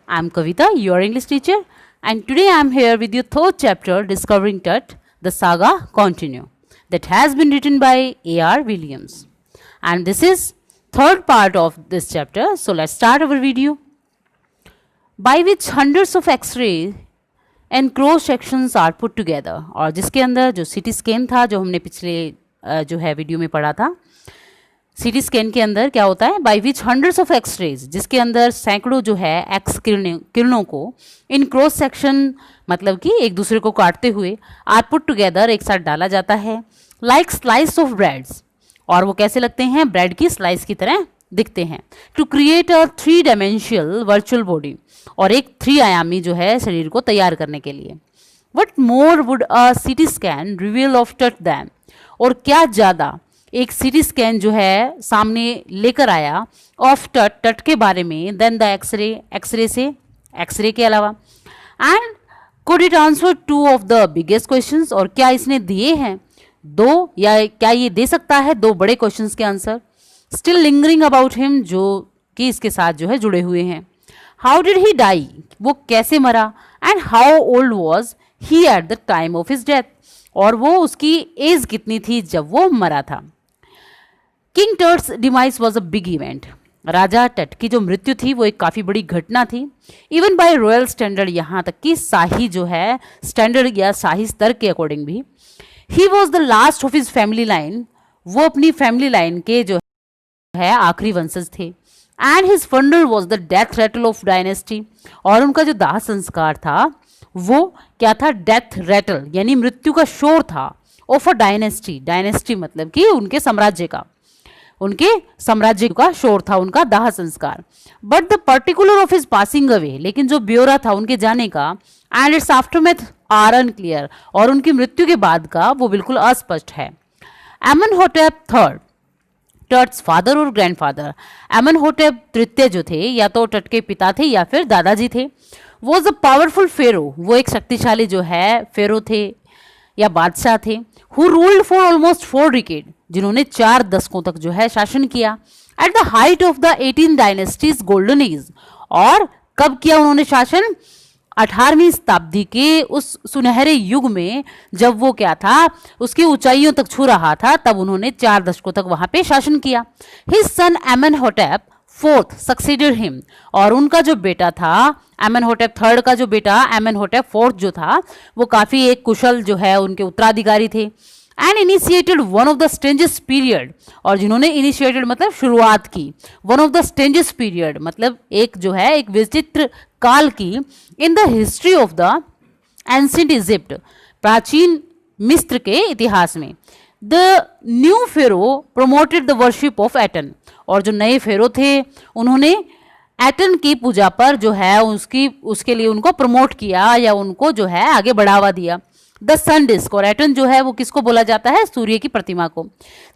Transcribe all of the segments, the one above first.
I'm Kavita, your English teacher, and today I'm here with your third chapter, Discovering Tut, the saga continue, that has been written by A.R. Williams. And this is third part of this chapter, so let's start our video. By which hundreds of X-ray and cross sections are put together, और जिसके अंदर जो CT scan था जो हमने पिछले जो है वीडियो में पढ़ा था, सीटी स्कैन के अंदर क्या होता है, by which hundreds of x-rays, जिसके अंदर सैकड़ों जो है एक्स किरणों को इन क्रॉस सेक्शन मतलब कि एक दूसरे को काटते हुए आर पुट टुगेदर एक साथ डाला जाता है, लाइक स्लाइस ऑफ ब्रेड्स, और वो कैसे लगते हैं, ब्रेड की स्लाइस की तरह दिखते हैं, to create a 3 dimensional virtual body, और एक 3 आयामी जो है शरीर को तैयार करने के लिए. What more would a CT scan reveal of टट दैम, और क्या ज़्यादा एक सीटी स्कैन जो है सामने लेकर आया ऑफ टट के बारे में, देन द एक्सरे के अलावा. And could it answer 2 of the biggest questions, और क्या इसने दिए हैं 2, या क्या ये दे सकता है 2 बड़े क्वेश्चंस के answer, still lingering about him, जो कि इसके साथ जो है जुड़े हुए हैं. हाउ डिड ही डाई, वो कैसे मरा, and how old was he at the time of his death, और वो उसकी एज कितनी थी जब वो मरा था. King Tut's demise was a big event, राजा टट की जो मृत्यु थी वो एक काफ़ी बड़ी घटना थी. इवन बाय रॉयल स्टैंडर्ड, यहाँ तक कि शाही जो है स्टैंडर्ड या शाही स्तर के अकॉर्डिंग भी, he was the last of his family line, वो अपनी फैमिली लाइन के जो है आखिरी वंशज थे. And his फंडल was the death Ratle of dynasty, और उनका जो दाह संस्कार था वो क्या था, डेथ रेटल यानी मृत्यु का शोर था, ऑफ अ डायनेस्टी, डायनेस्टी मतलब कि उनके साम्राज्य का शोर था उनका दाह संस्कार. But the particular of his passing away, लेकिन जो ब्यौरा था उनके जाने का, and its aftermath are unclear, और उनकी मृत्यु के बाद का वो बिल्कुल अस्पष्ट है. एमनहोटेप थर्ड, टट्स फादर और ग्रैंडफादर, एमनहोटेप तृतीय जो थे या तो टट के पिता थे या फिर दादाजी थे, वॉज अ पावरफुल फेरो, वो एक शक्तिशाली जो है फेरो थे या बादशाह थे, who ruled for almost 4 decade, जिन्होंने 4 दशकों तक जो है शासन किया, at the height of the 18 dynasties golden age, और कब किया उन्होंने शासन, 18वीं शताब्दी के उस सुनहरे युग में, जब वो क्या था उसकी ऊंचाइयों तक छू रहा था, तब उन्होंने 4 दशकों तक वहां पे शासन किया. His son Amenhotep fourth succeeded him, और उनका जो बेटा था एमनहोटेप थर्ड का जो बेटा एमनहोटेप फोर्थ जो था वो काफी एक कुशल जो है उनके उत्तराधिकारी थे. And initiated one of the strangest period, और जिन्होंने इनिशिएटेड मतलब शुरुआत की, one of the strangest period मतलब एक जो है एक विचित्र काल की, in the history of the ancient Egypt, प्राचीन मिस्र के इतिहास में. The new pharaoh promoted the worship of Aten, और जो नए फेरो थे उन्होंने एटन की पूजा पर जो है उसके लिए उनको प्रमोट किया या उनको जो है आगे बढ़ावा दिया. द सन डिस्क, और एटन जो है वो किसको बोला जाता है, सूर्य की प्रतिमा को.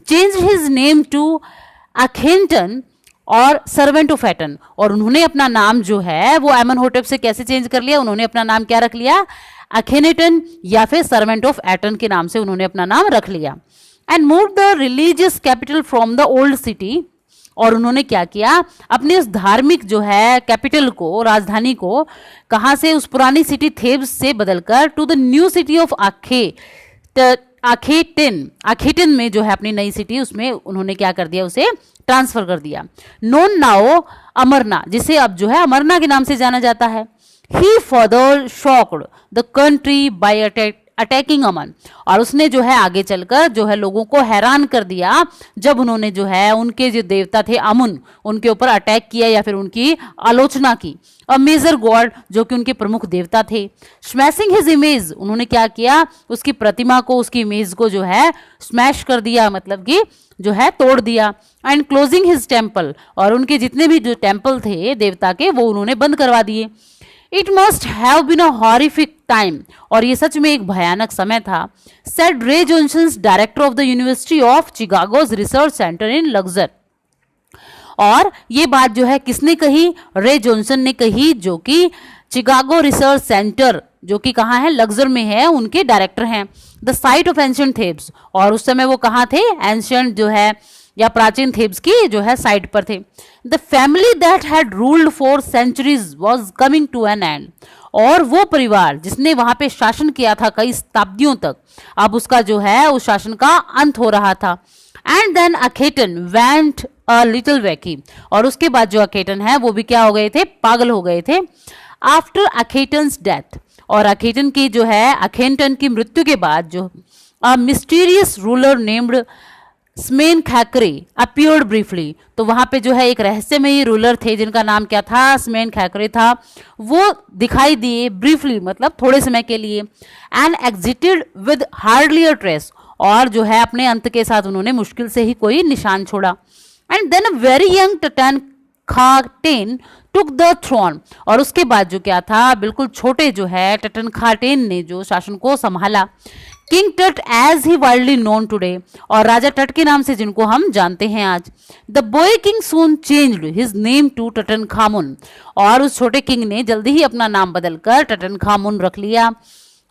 चेंज हिज नेम टू अखेनटन और सर्वेंट ऑफ एटन, और उन्होंने अपना नाम जो है वो एमनहोटेप से कैसे चेंज कर लिया, उन्होंने अपना नाम क्या रख लिया, अखेनेटन या फिर सर्वेंट ऑफ एटन के नाम से उन्होंने अपना नाम रख लिया. And move the religious capital from the old city, और उन्होंने क्या किया, अपने उस धार्मिक जो है कैपिटल को, राजधानी को, कहाँ से, उस पुरानी सिटी थेब्स से बदलकर to the new city of Akhetaten में जो है अपनी नई सिटी, उसमें उन्होंने क्या कर दिया, उसे ट्रांसफर कर दिया. नोन नाओ अमरना, जिसे अब जो है अमरना के नाम से जाना जाता है. He further shocked the country by attacking Amun, और उसने जो है आगे चलकर जो है लोगों को हैरान कर दिया जब उन्होंने जो है उनके जो देवता थे अमुन, उनके ऊपर अटैक किया या फिर उनकी आलोचना की. अ मेजर गॉड, जो कि उनके प्रमुख देवता थे. स्मैशिंग हिज इमेज, उन्होंने क्या किया, उसकी प्रतिमा को, उसकी इमेज को जो है स्मैश कर दिया, मतलब कि जो है तोड़ दिया. एंड क्लोजिंग हिज टेम्पल, और उनके जितने भी जो टेम्पल थे देवता के वो उन्होंने बंद करवा दिए. It must have been a horrific time, और ये सच में एक भयानक समय था, said Ray Johnson, director of the university of Chicago's research centre in Luxor. और ये बात जो है किसने कही, रे जॉनसन ने कही, जो कि चिकागो रिसर्च सेंटर जो कि कहाँ है, लग्जर में है, उनके डायरेक्टर हैं. द साइट ऑफ एंशिएंट थेब्स, और उस समय वो कहाँ थे, एंशिएंट जो है या प्राचीन थेब्स की जो है साइट पर थे। The family that had ruled for centuries was coming to an end, और वो परिवार जिसने वहां पे शासन किया था कई शताब्दियों तक, अब उसका जो है उस शासन का अंत हो रहा था। And then Akhenaten went a little wacky, और उसके बाद जो अखेटन है वो भी क्या हो गए थे, पागल हो गए थे। आफ्टर अखेटन्स डेथ, और अखेटन की जो है अखेटन की मृत्यु के बाद जो a mysterious ruler named Smenkhkare appeared briefly, तो वहां पे जो है एक रहस्यमयी रूलर थे जिनका नाम क्या था, स्मेन खैकरे था, वो दिखाई दिए ब्रीफली मतलब थोड़े समय के लिए। And exerted with hardly a trace, और जो है अपने अंत के साथ उन्होंने मुश्किल से ही कोई निशान छोड़ा। And then a very young Tutankhaten took the throne, और उसके बाद जो क्या था, बिल्कुल छोटे जो है टटन खाटेन ने जो शासन को संभाला। King Tut as he wildly known today, और राजा टट के नाम से जिनको हम जानते हैं आज। The boy king soon changed his name to Tutankhamun, और उस छोटे किंग ने जल्दी ही अपना नाम बदलकर टटन खामुन रख लिया।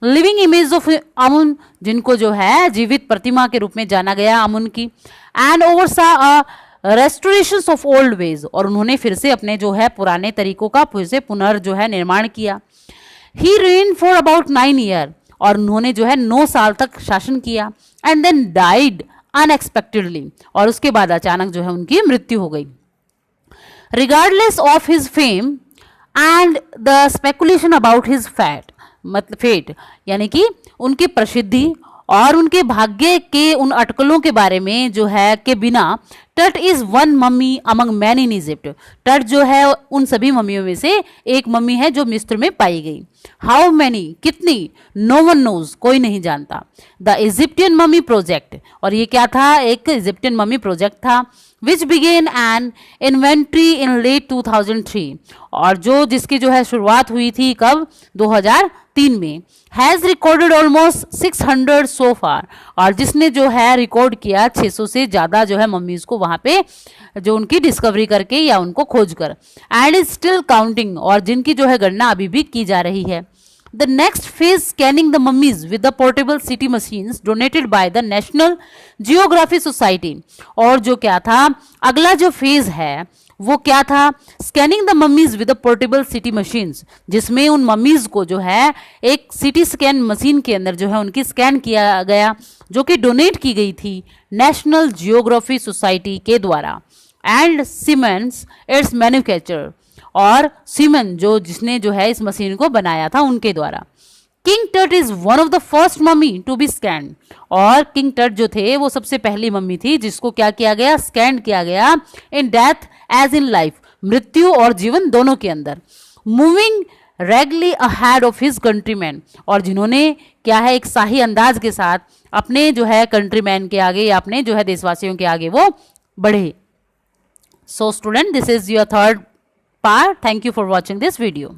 लिविंग इमेज ऑफ अमुन, जिनको जो है जीवित प्रतिमा के रूप में जाना गया अमुन की। And oversaw a restoration of old ways, और उन्होंने फिर से अपने जो है पुराने तरीकों का फिर से पुनर् जो है निर्माण किया। ही रेन फॉर अबाउट 9 ईयर, और उन्होंने जो है 9 साल तक शासन किया। एंड देन डाइड अनएक्सपेक्टेडली, और उसके बाद अचानक जो है उनकी मृत्यु हो गई। Regardless of his fame and the speculation about his मतलब फेट, यानी कि उनकी प्रसिद्धि और उनके भाग्य के उन अटकलों के बारे में जो है के बिना, टट is one mummy among man in Egypt, टट जो है उन सभी मम्मियों में से एक मम्मी है जो मिस्र में पाई गई। हाउ मैनी, कितनी, नो वन नोज, कोई नहीं जानता। द इजिप्टियन मम्मी प्रोजेक्ट, और ये क्या था, एक इजिप्टियन मम्मी प्रोजेक्ट था। Which began an inventory in late 2003, और जो जिसकी जो है शुरुआत हुई थी कब, 2003 में। हैज रिकॉर्डेड ऑलमोस्ट 600 सो फार, और जिसने जो है रिकॉर्ड किया 600 से ज्यादा जो है मम्मीज को वहां पे जो उनकी डिस्कवरी करके या उनको खोज कर। एंड इज स्टिल काउंटिंग, और जिनकी जो है गणना अभी भी की जा रही है। The next phase scanning the mummies with the portable CT machines donated by the National Geographic Society, और जो क्या था अगला जो फेज है वो क्या था, scanning the mummies with portable city machines, जिसमें उन मम्मीज को जो है एक सिटी स्कैन मशीन के अंदर जो है उनकी स्कैन किया गया, जो कि डोनेट की गई थी नेशनल जियोग्राफी सोसाइटी के द्वारा। एंड सीमेंस इट्स मैन्युफैक्चरर, और सीमन जो जिसने जो है इस मशीन को बनाया था उनके द्वारा। King Tut is one of the first mummy to be scan, और किंग टट जो थे वो सबसे पहली मम्मी थी जिसको क्या किया गया, स्कैन किया गया in death as in life, मृत्यु और जीवन दोनों के अंदर। Moving regally ahead of his countryman, और जिन्होंने क्या है एक शाही अंदाज के साथ अपने जो है कंट्रीमैन के आगे या अपने जो है देशवासियों के आगे वो बढ़े। So student, this is your third part. Thank you for watching this video.